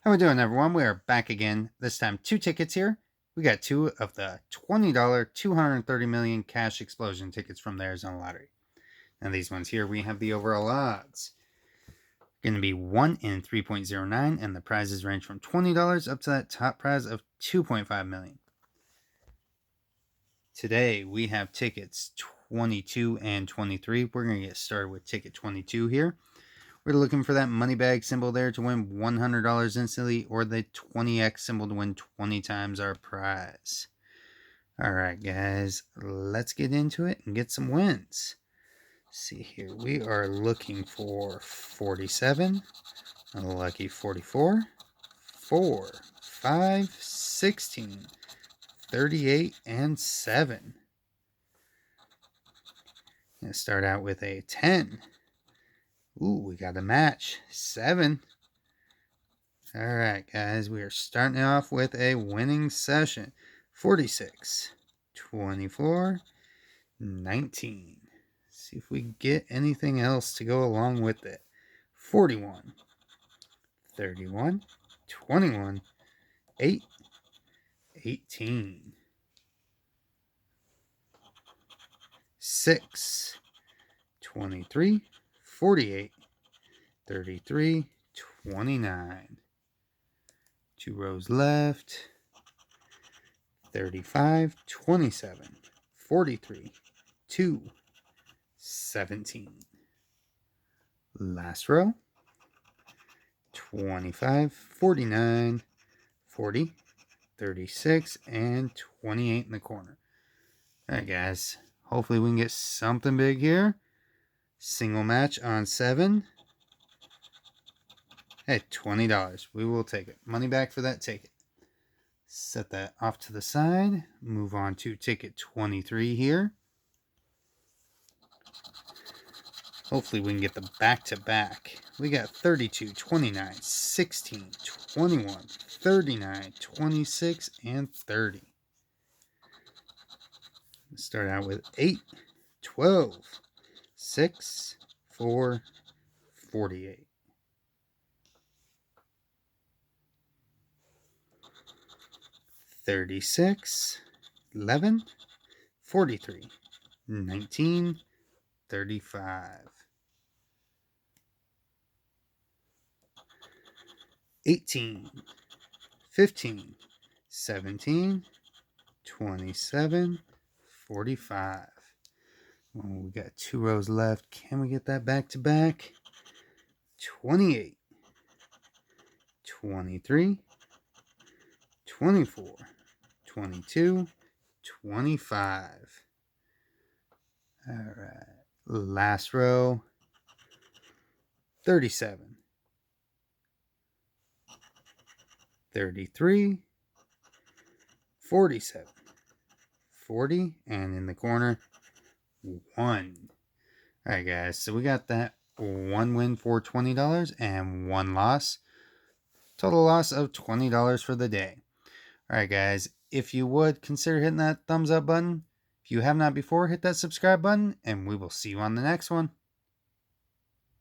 How we doing, everyone? We are back again. This time, 2 tickets here. We got 2 of the $20 230 million cash explosion tickets from the Arizona Lottery. And these ones here, we have the overall odds. Going to be 1 in 3.09, and the prizes range from $20 up to that top prize of $2.5 million. Today, we have tickets 22 and 23. We're going to get started with ticket 22 here. We're looking for that money bag symbol there to win $100 instantly, or the 20x symbol to win 20 times our prize. Alright guys, let's get into it and get some wins. See here, we are looking for 47, a lucky 44, 4, 5, 16, 38, and 7. Gonna start out with a 10. Ooh, we got a match. 7. Alright, guys, we are starting off with a winning session. 46, 24, 19. See if we get anything else to go along with it. 41, 31, 21, 8, 18. 6, 23, 48, 33, 29. 2 rows left. 35, 27, 43, 2, 17. Last row. 25, 49, 40, 36, and 28 in the corner. Alright guys, hopefully we can get something big here. Single match on 7. Hey, $20. We will take it. Money back for that ticket. Set that off to the side. Move on to ticket 23 here. Hopefully we can get the back-to-back. We got 32, 29, 16, 21, 39, 26, and 30. Let's start out with 8, 12, 6, 4, 48. 36, 11, 43, 19, 35. 18, 15, 17, 27, 45. Well, we got 2 rows left. Can we get that back to back? 28, 23, 24, 22, 25. All right. Last row. 37, 33, 47, 40, and in the corner, 1. All right, guys. So we got that 1 win for $20 and 1 loss. Total loss of $20 for the day. All right, guys. If you would, consider hitting that thumbs up button. If you have not before, hit that subscribe button, and we will see you on the next one.